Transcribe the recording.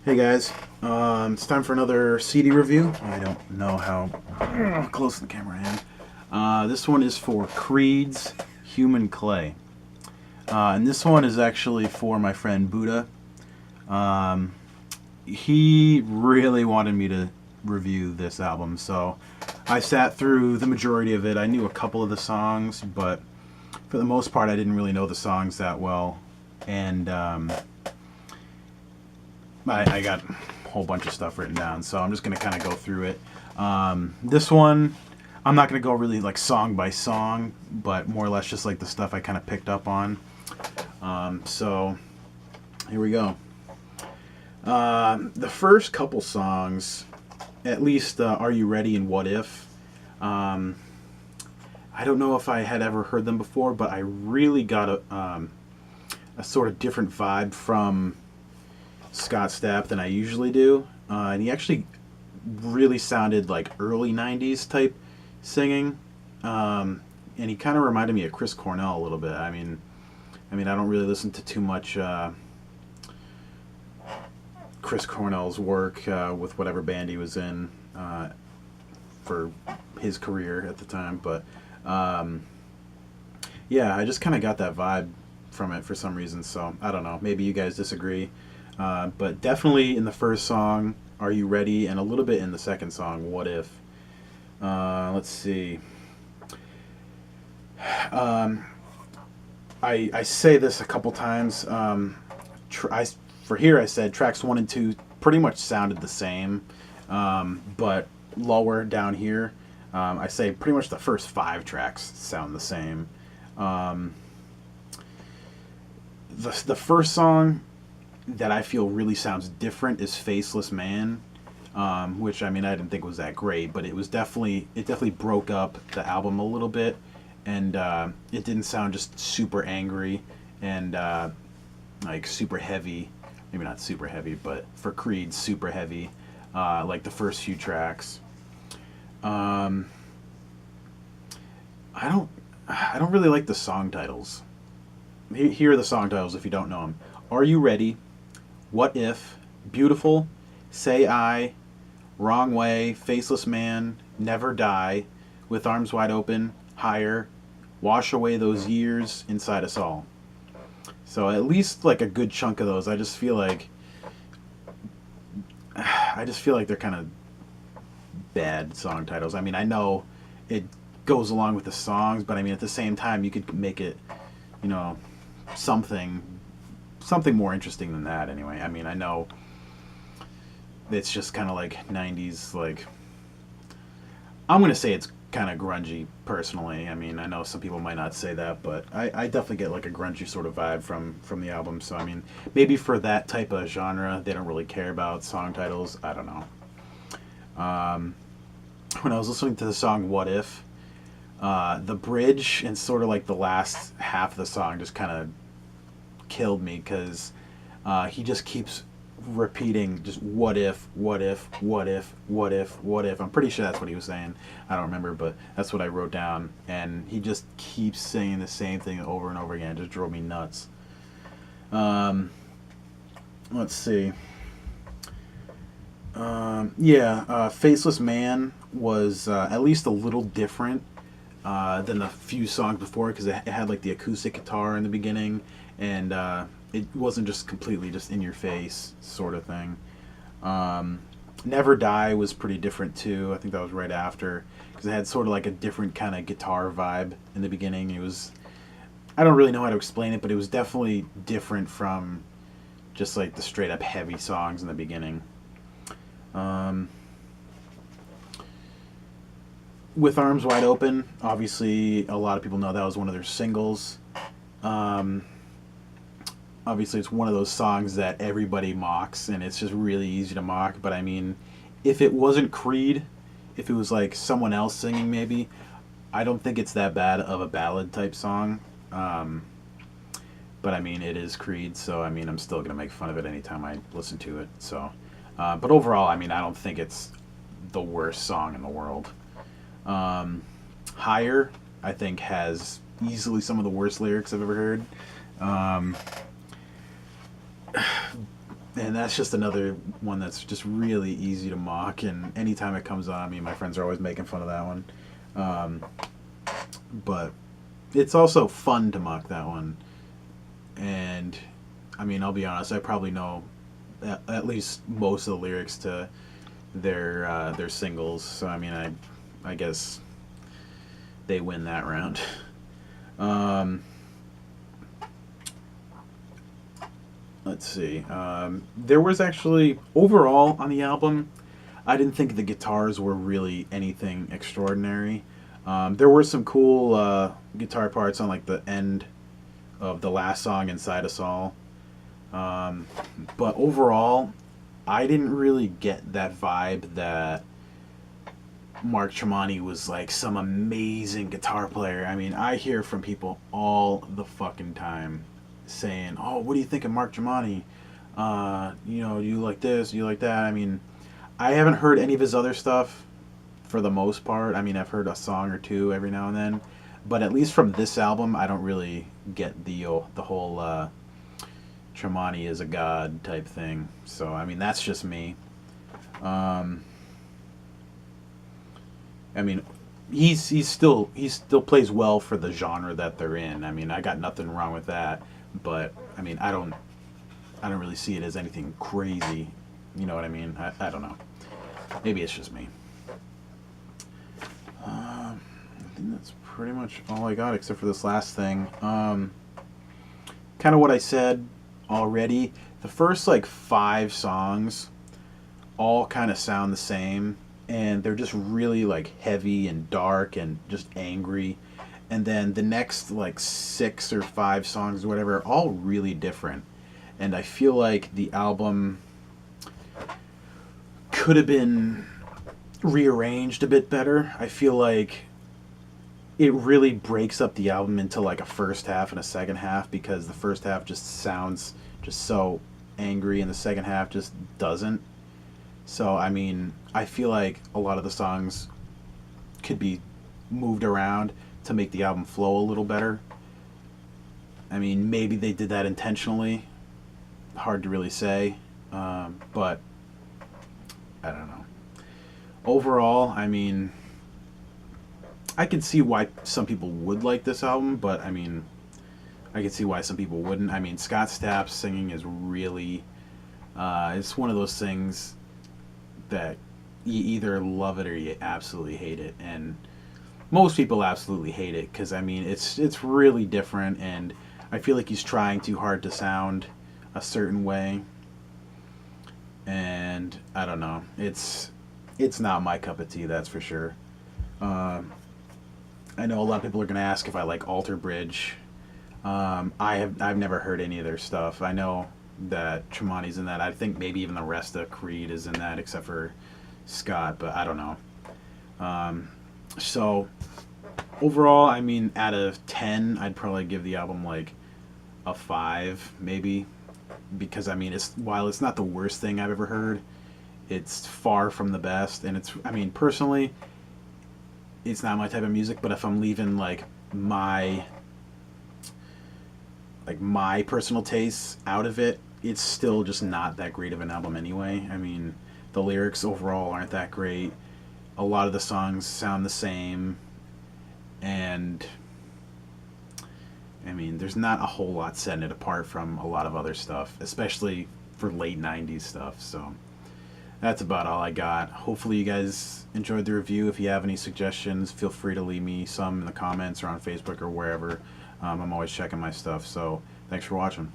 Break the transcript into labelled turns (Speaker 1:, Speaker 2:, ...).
Speaker 1: Hey guys, it's time for another CD review. I don't know how close to the camera I am. This one is for Creed's Human Clay. And this one is actually for my friend Buddha. He really wanted me to review this album, so I sat through the majority of it. I knew a couple of the songs, but for the most part I didn't really know the songs that well. And I got a whole bunch of stuff written down, so I'm just going to kind of go through it. This one, I'm not going to go really like song by song, but more or less just like the stuff I kind of picked up on. So here we go. The first couple songs, at least Are You Ready and What If, I don't know if I had ever heard them before, but I really got a sort of different vibe from Scott Stapp than I usually do. And he actually really sounded like early 90s type singing. And he kind of reminded me of Chris Cornell a little bit. I mean, I don't really listen to too much Chris Cornell's work with whatever band he was in for his career at the time. But yeah, I just kind of got that vibe from it for some reason. So I don't know. Maybe you guys disagree. But definitely in the first song, Are You Ready? And a little bit in the second song, What If? Let's see. I say this a couple times. For here I said tracks 1 and 2 pretty much sounded the same, but lower down here, I say pretty much the first 5 tracks sound the same. The first song that I feel really sounds different is Faceless Man, which I didn't think was that great, but it definitely broke up the album a little bit, and it didn't sound just super angry and like super heavy. Maybe not super heavy, but for Creed, super heavy, like the first few tracks. I don't really like the song titles. Here are the song titles if you don't know them. Are You Ready? What If? Beautiful? Say I? Wrong Way? Faceless Man? Never Die? With Arms Wide Open? Higher? Wash Away Those Years Inside Us All. So at least like a good chunk of those, I just feel like they're kind of bad song titles. I know it goes along with the songs, but at the same time you could make it, something more interesting than that anyway. I know it's just kind of like 90s, like, I'm going to say it's kind of grungy personally. I know some people might not say that, but I definitely get like a grungy sort of vibe from the album. So maybe for that type of genre they don't really care about song titles. I don't know. When I was listening to the song What If, the bridge and sort of like the last half of the song just kind of killed me, because he just keeps repeating just what if, what if, what if, what if, what if. I'm pretty sure that's what he was saying. I don't remember, but that's what I wrote down. And he just keeps saying the same thing over and over again. It just drove me nuts. Let's see. Faceless Man was at least a little different than the few songs before, because it had like the acoustic guitar in the beginning, and it wasn't just completely just in your face sort of thing. Never Die was pretty different too. I think that was right after, because it had sort of like a different kind of guitar vibe in the beginning. It was, I don't really know how to explain it, but it was definitely different from just like the straight up heavy songs in the beginning. With Arms Wide Open, obviously a lot of people know that was one of their singles. Obviously it's one of those songs that everybody mocks, and it's just really easy to mock. But if it wasn't Creed, if it was like someone else singing maybe, I don't think it's that bad of a ballad type song. But it is Creed, so I'm still gonna make fun of it anytime I listen to it. So but overall, I don't think it's the worst song in the world. Higher, I think, has easily some of the worst lyrics I've ever heard. And that's just another one that's just really easy to mock. And anytime it comes on, me and my friends are always making fun of that one. Um, but it's also fun to mock that one. And I mean, I'll be honest, I probably know at least most of the lyrics to their singles. So I mean, I guess they win that round. Um, let's see. There was actually overall on the album, I didn't think the guitars were really anything extraordinary. There were some cool guitar parts on like the end of the last song, "Inside Us All," but overall, I didn't really get that vibe that Mark Tremonti was like some amazing guitar player. I mean, I hear from people all the fucking time saying, "Oh, what do you think of Mark Tremonti? You like this, you like that." I mean, I haven't heard any of his other stuff for the most part. I mean, I've heard a song or two every now and then, but at least from this album, I don't really get the whole Tremonti is a god type thing. So I mean, that's just me. Um, I mean, he still plays well for the genre that they're in. I mean, I got nothing wrong with that, but I mean, I don't really see it as anything crazy. You know what I mean? I don't know. Maybe it's just me. I think that's pretty much all I got, except for this last thing. Kind of what I said already. The first like 5 songs all kind of sound the same, and they're just really like heavy and dark and just angry. And then the next like 6 or 5 songs or whatever are all really different. And I feel like the album could have been rearranged a bit better. I feel like it really breaks up the album into like a first half and a second half, because the first half just sounds just so angry and the second half just doesn't. So I mean, I feel like a lot of the songs could be moved around to make the album flow a little better. I mean, maybe they did that intentionally. Hard to really say, but I don't know. Overall, I mean, I can see why some people would like this album, but I mean, I can see why some people wouldn't. I mean, Scott Stapp's singing is really, it's one of those things that you either love it or you absolutely hate it, and most people absolutely hate it, because I mean, it's really different, and I feel like he's trying too hard to sound a certain way, and I don't know, it's not my cup of tea, that's for sure. I know a lot of people are going to ask if I like Alter Bridge. I've never heard any of their stuff. I know that Tremonti's in that. I think maybe even the rest of Creed is in that, except for Scott, but I don't know. So overall, I mean, out of 10, I'd probably give the album like a 5, maybe, because I mean, while it's not the worst thing I've ever heard, it's far from the best, and I mean, personally, it's not my type of music, but if I'm leaving like my personal tastes out of it, it's still just not that great of an album anyway. I mean, the lyrics overall aren't that great. A lot of the songs sound the same, and I mean, there's not a whole lot setting it apart from a lot of other stuff, especially for late 90s stuff. So that's about all I got. Hopefully you guys enjoyed the review. If you have any suggestions, feel free to leave me some in the comments or on Facebook or wherever. I'm always checking my stuff. So thanks for watching.